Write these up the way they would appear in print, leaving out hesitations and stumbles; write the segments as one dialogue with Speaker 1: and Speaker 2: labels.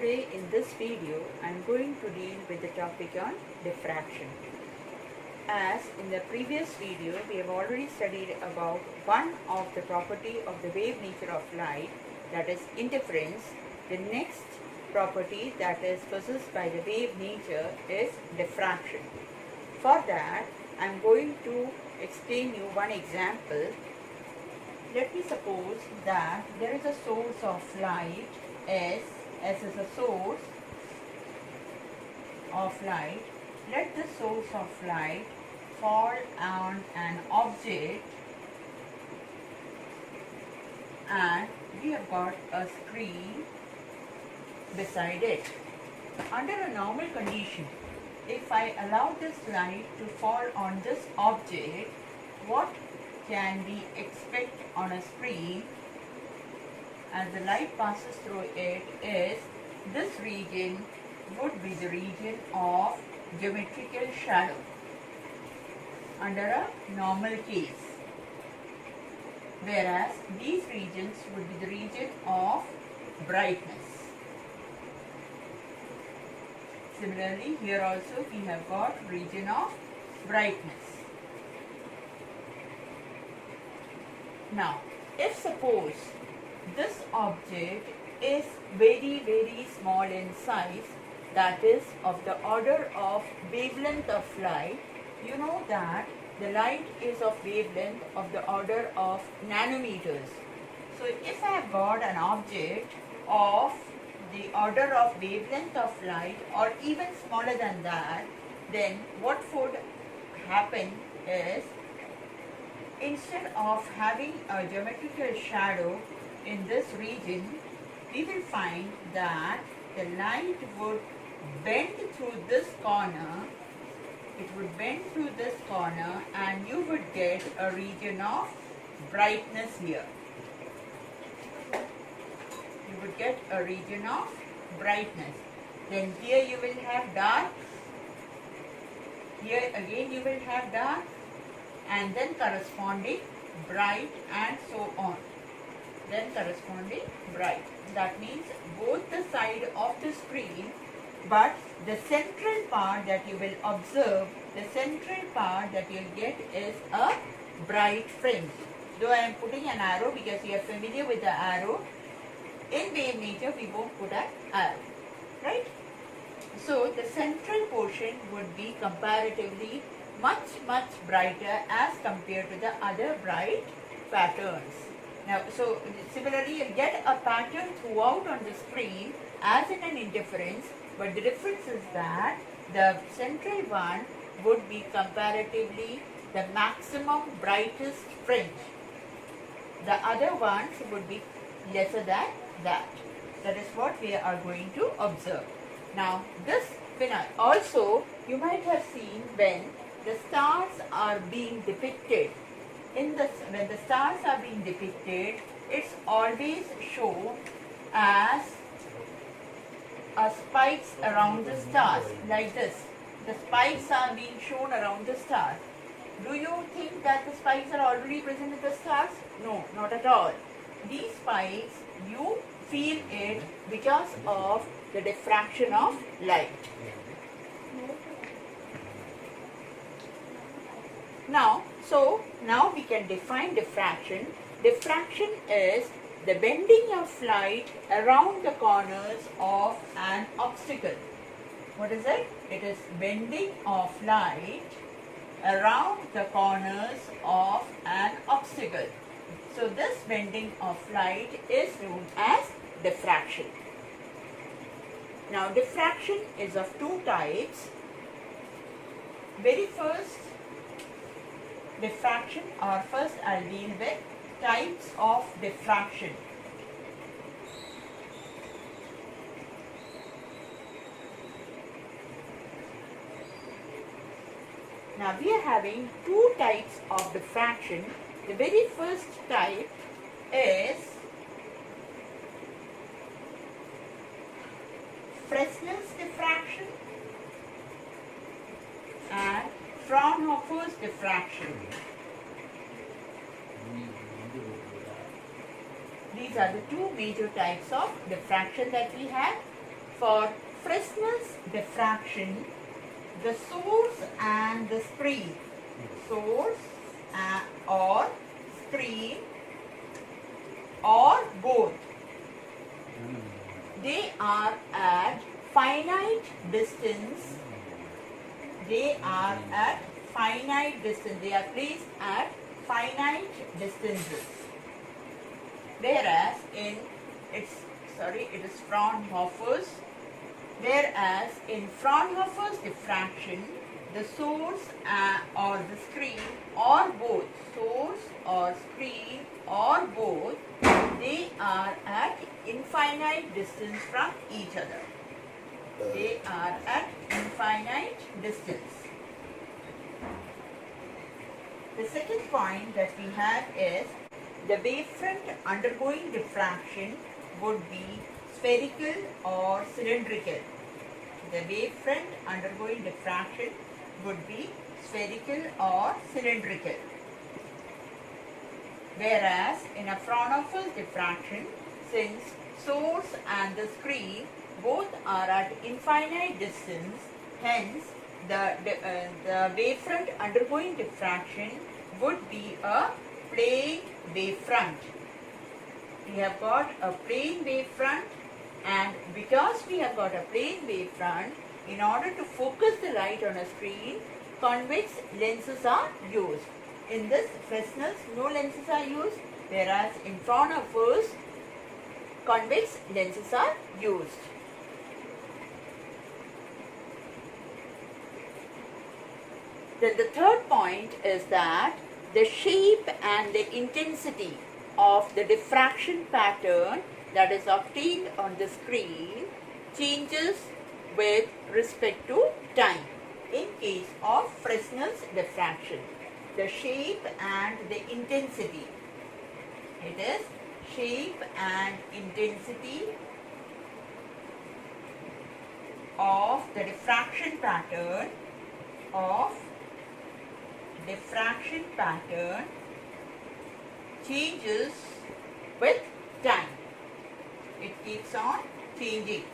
Speaker 1: Today in this video I am going to deal with the topic on diffraction. As in the previous video we have already studied about one of the property of the wave nature of light, that is interference. The next property that is possessed by the wave nature is diffraction. For that I am going to explain you one example. Let me suppose that there is a source of light S is a source of light. Let the source of light fall on an object and we have got a screen beside it. Under a normal condition, if I allow this light to fall on this object, what can we expect on a screen as the light passes through it is this region would be the region of geometrical shadow under a normal case, whereas these regions would be the region of brightness. Similarly, here also we have got region of brightness. Now, if suppose this object is very small in size, that is of the order of wavelength of light, you know that the light is of wavelength of the order of nanometers. So if I have got an object of the order of wavelength of light or even smaller than that, then what would happen is, instead of having a geometrical shadow in this region, we will find that the light would bend through this corner. It would bend through this corner and you would get a region of brightness here. You would get a region of brightness. Then here you will have dark. Here again you will have dark, and then corresponding bright, and so on. Then corresponding bright. That means both the side of the screen, but the central part that you will observe, the central part that you will get is a bright fringe. Though I am putting an arrow because you are familiar with the arrow, in wave nature we won't put an arrow, right? So the central portion would be comparatively much brighter as compared to the other bright patterns. Now, so similarly, you get a pattern throughout on the screen as in an interference, but the difference is that the central one would be comparatively the maximum brightest fringe. The other ones would be lesser than that. That is what we are going to observe. Now, this phenomena also you might have seen when the stars are being depicted. When the stars are being depicted, it's always shown as spikes around the stars, like this. The spikes are being shown around the stars. Do you think that the spikes are already present in the stars? No, not at all. These spikes, you feel it because of the diffraction of light. Now we can define diffraction. Diffraction is the bending of light around the corners of an obstacle. What is it? It is bending of light around the corners of an obstacle. So this bending of light is known as diffraction. Now diffraction is of two types. Very first diffraction, or first I'll deal with types of diffraction. Now we are having two types of diffraction. The very first type is Fresnel's diffraction and Fraunhofer's diffraction. These are the two major types of diffraction that we have. For Fresnel's diffraction, the source and the screen, source or screen or both, they are at finite distance. They are at finite distance. They are placed at finite distances. Whereas it is Fraunhofer's. Whereas in Fraunhofer's diffraction, the source or the screen or both, source or screen or both, they are at infinite distance from each other. They are at infinite distance. The second point that we have is the wavefront undergoing diffraction would be spherical or cylindrical. The wavefront undergoing diffraction would be spherical or cylindrical. Whereas in a Fraunhofer's diffraction, since source and the screen both are at infinite distance, hence the wavefront undergoing diffraction would be a plane wavefront. We have got a plane wavefront, and because we have got a plane wavefront, in order to focus the light on a screen, convex lenses are used. In this Fresnel's, no lenses are used, whereas in Fraunhofer's, convex lenses are used. Then the third point is that the shape and the intensity of the diffraction pattern that is obtained on the screen changes with respect to time. In case of Fresnel's diffraction, the shape and the intensity, it is shape and intensity of the diffraction pattern changes with time. It keeps on changing.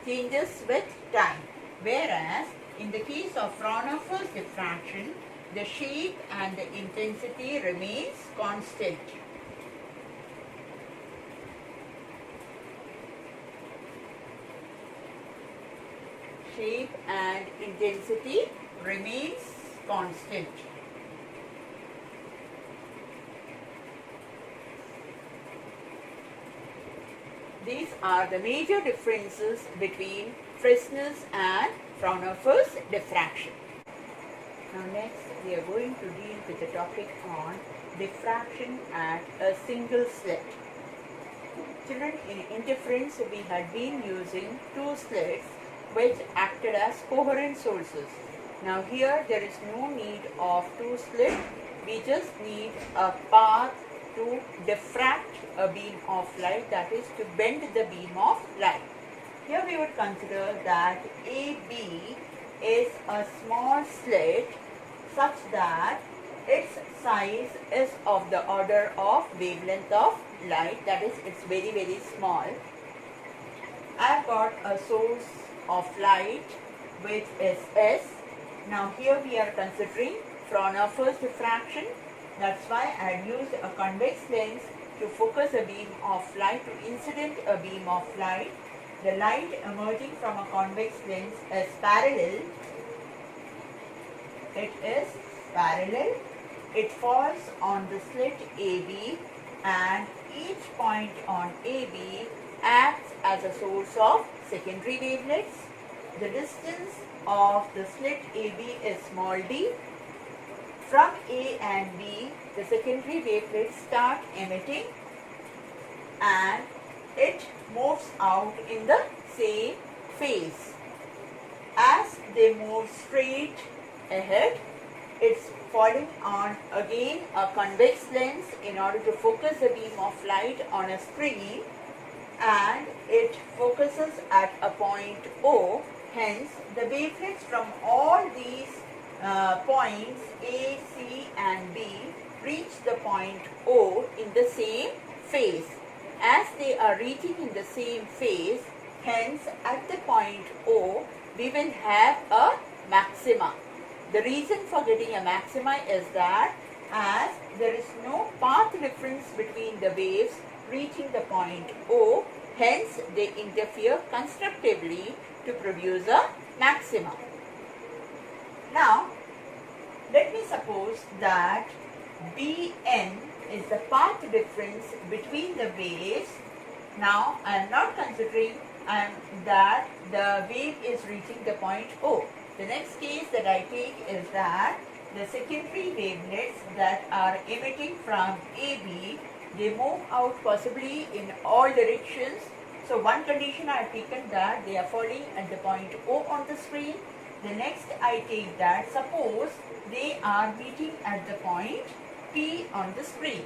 Speaker 1: Changes with time. Whereas in the case of Fraunhofer's diffraction, the shape and the intensity remains constant. Shape and intensity remains constant. These are the major differences between Fresnel's and Fraunhofer's diffraction. Now next we are going to deal with the topic on diffraction at a single slit. Children, in interference we had been using two slits which acted as coherent sources. Now here there is no need of two slits, we just need a path to diffract a beam of light, that is to bend the beam of light. Here we would consider that AB is a small slit such that its size is of the order of wavelength of light, that is it's very very small. I have got a source of light which is S. Now here we are considering Fraunhofer's diffraction. That's why I had used a convex lens to focus a beam of light, to incident a beam of light. The light emerging from a convex lens is parallel. It is parallel. It falls on the slit AB, and each point on AB acts as a source of secondary wavelets. The distance of the slit AB is small d. From A and B, the secondary wavelets start emitting and it moves out in the same phase. As they move straight ahead, it's falling on again a convex lens in order to focus a beam of light on a screen, and it focuses at a point O. Hence, the wavelets from all these points A, C and B reach the point O in the same phase. as they are reaching in the same phase, hence at the point O, we will have a maxima. The reason for getting a maxima is that as there is no path difference between the waves reaching the point O, hence they interfere constructively to produce a maxima. Now, let me suppose that Bn is the path difference between the waves. Now, I am not considering that the wave is reaching the point O. The next case that I take is that the secondary wavelets that are emitting from AB, they move out possibly in all directions. So one condition I have taken that they are falling at the point O on the screen. The next I take that suppose they are meeting at the point P on the screen.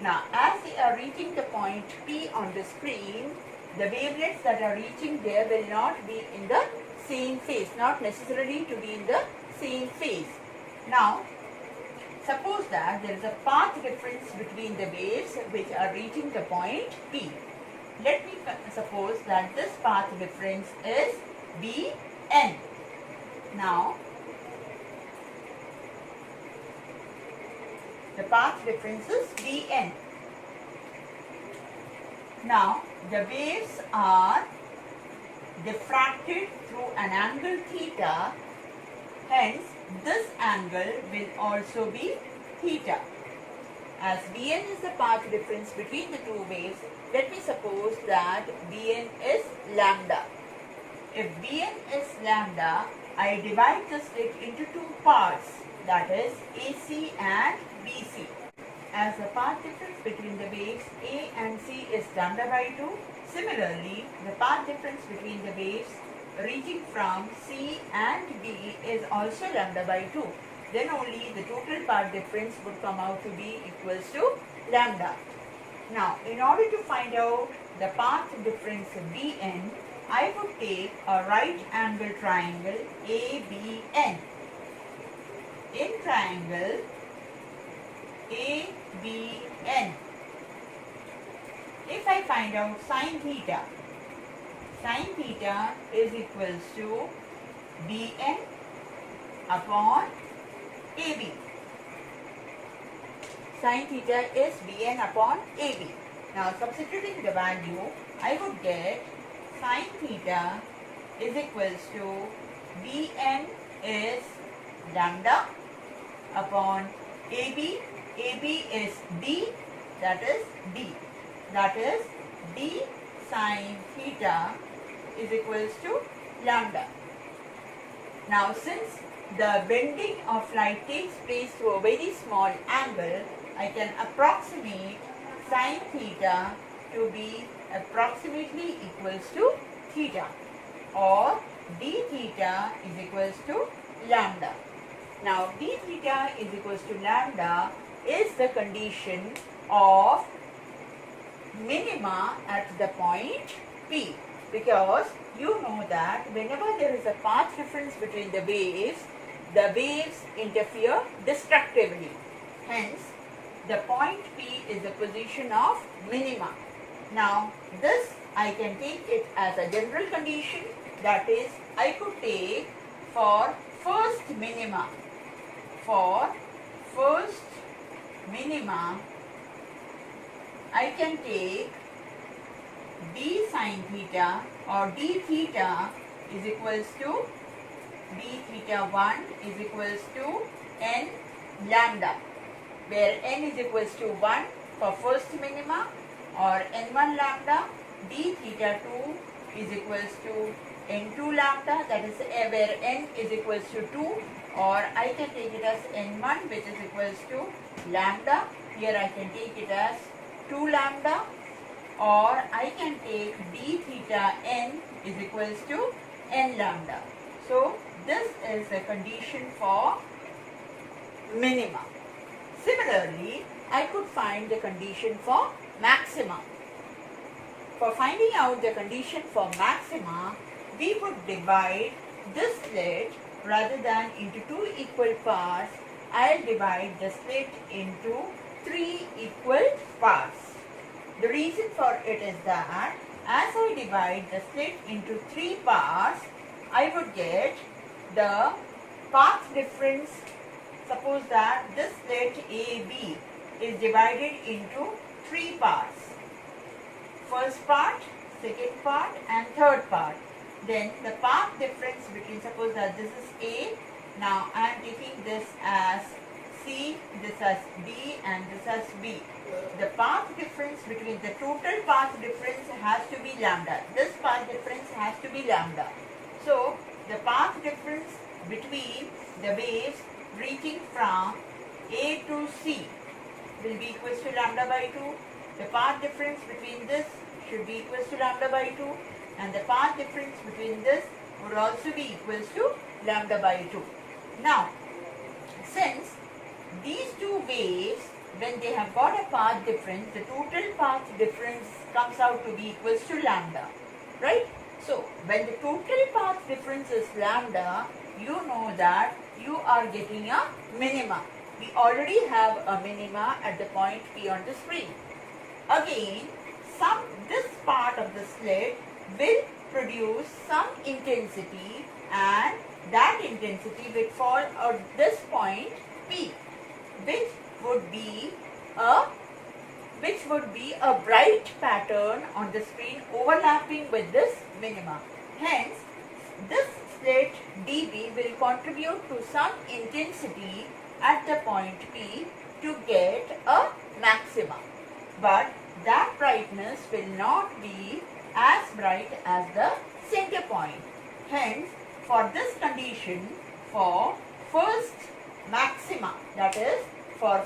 Speaker 1: Now as they are reaching the point P on the screen, the wavelets that are reaching there will not be in the same phase, not necessarily to be in the same phase. Now, suppose that there is a path difference between the waves which are reaching the point P. Let me suppose that this path difference is Bn. Now, the path difference is Bn. Now, the waves are diffracted through an angle theta, hence this angle will also be theta. As Bn is the path difference between the two waves, let me suppose that Bn is lambda. If Bn is lambda, I divide the slit into two parts, that is AC and BC. As the path difference between the waves A and C is lambda by 2, similarly, the path difference between the waves reaching from C and B is also lambda by 2. Then only the total path difference would come out to be equals to lambda. Now, in order to find out the path difference Bn, I would take a right angle triangle ABN. In triangle ABN, if I find out sine theta is equals to Bn upon AB. Sine theta is Bn upon AB. Now substituting the value, I would get sine theta is equals to Bn is lambda upon AB. AB is D, that is D. That is D sine theta is equals to lambda. Now since the bending of light takes place through a very small angle, I can approximate sine theta to be approximately equals to theta, or d theta is equals to lambda. Now d theta is equals to lambda is the condition of minima at the point P, because you know that whenever there is a path difference between the waves interfere destructively. Hence, the point P is the position of minima. Now, this I can take it as a general condition, that is, I could take for first minima. For first minima, I can take d sine theta or d theta is equals to d theta 1 is equals to n lambda, where n is equals to 1 for first minima, or n1 lambda. D theta 2 is equals to n2 lambda, that is where n is equals to 2, or I can take it as n1 which is equals to lambda. Here I can take it as 2 lambda, or I can take d theta n is equals to n lambda. So this is the condition for minima. Similarly, I could find the condition for maxima. For finding out the condition for maxima, we would divide this slit rather than into two equal parts. I'll divide the slit into three equal parts. The reason for it is that as I divide the slit into 3 parts, I would get the path difference. Suppose that this slit AB is divided into 3 parts. First part, second part and third part. Then the path difference between, suppose that this is A, now I am taking this as C, this as D and this as B. The path difference between the total path difference has to be lambda. This path difference has to be lambda. So the path difference between the waves reaching from A to C will be equal to lambda by 2. The path difference between this should be equal to lambda by 2, and the path difference between this would also be equal to lambda by 2. Now, since these two waves, when they have got a path difference, the total path difference comes out to be equal to lambda, right? So, when the total path difference is lambda, you know that you are getting a minima. We already have a minima at the point P on the screen. Again, this part of the slit will produce some intensity, and that intensity will fall at this point P, which would be a bright pattern on the screen overlapping with this minima. Hence, this slit dB will contribute to some intensity at the point P to get a maxima. But that brightness will not be as bright as the center point. Hence, for this condition, for first maxima, that is, for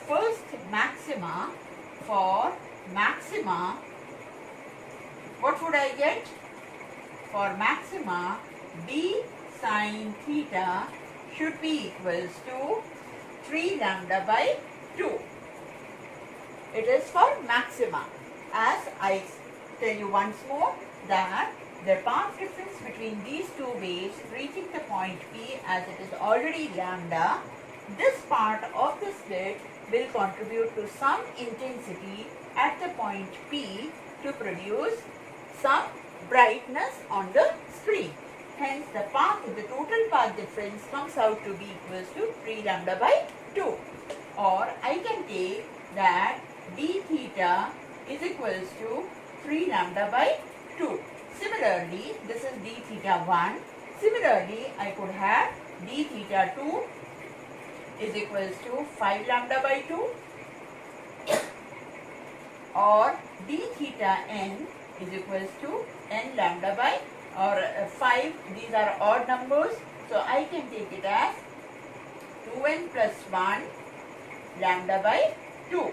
Speaker 1: maxima, what would I get? For maxima, B sin theta should be equals to 3 lambda by 2. It is for maxima. As I tell you once more that the path difference between these two waves reaching the point P, as it is already lambda, this part of the slit will contribute to some intensity at the point P to produce some brightness on the screen. Hence, the total path difference comes out to be equals to 3 lambda by 2. Or I can take that d theta is equals to 3 lambda by 2. Similarly, this is d theta 1. Similarly, I could have d theta 2 is equals to 5 lambda by 2, or d theta n is equals to n lambda by, or 5, these are odd numbers, so I can take it as 2n plus 1 lambda by 2,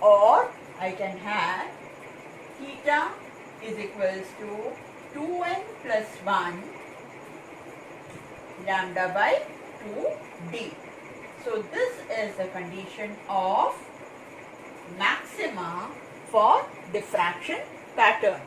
Speaker 1: or I can have theta is equals to 2n plus 1 lambda by 2d. So this is the condition of maxima for diffraction pattern.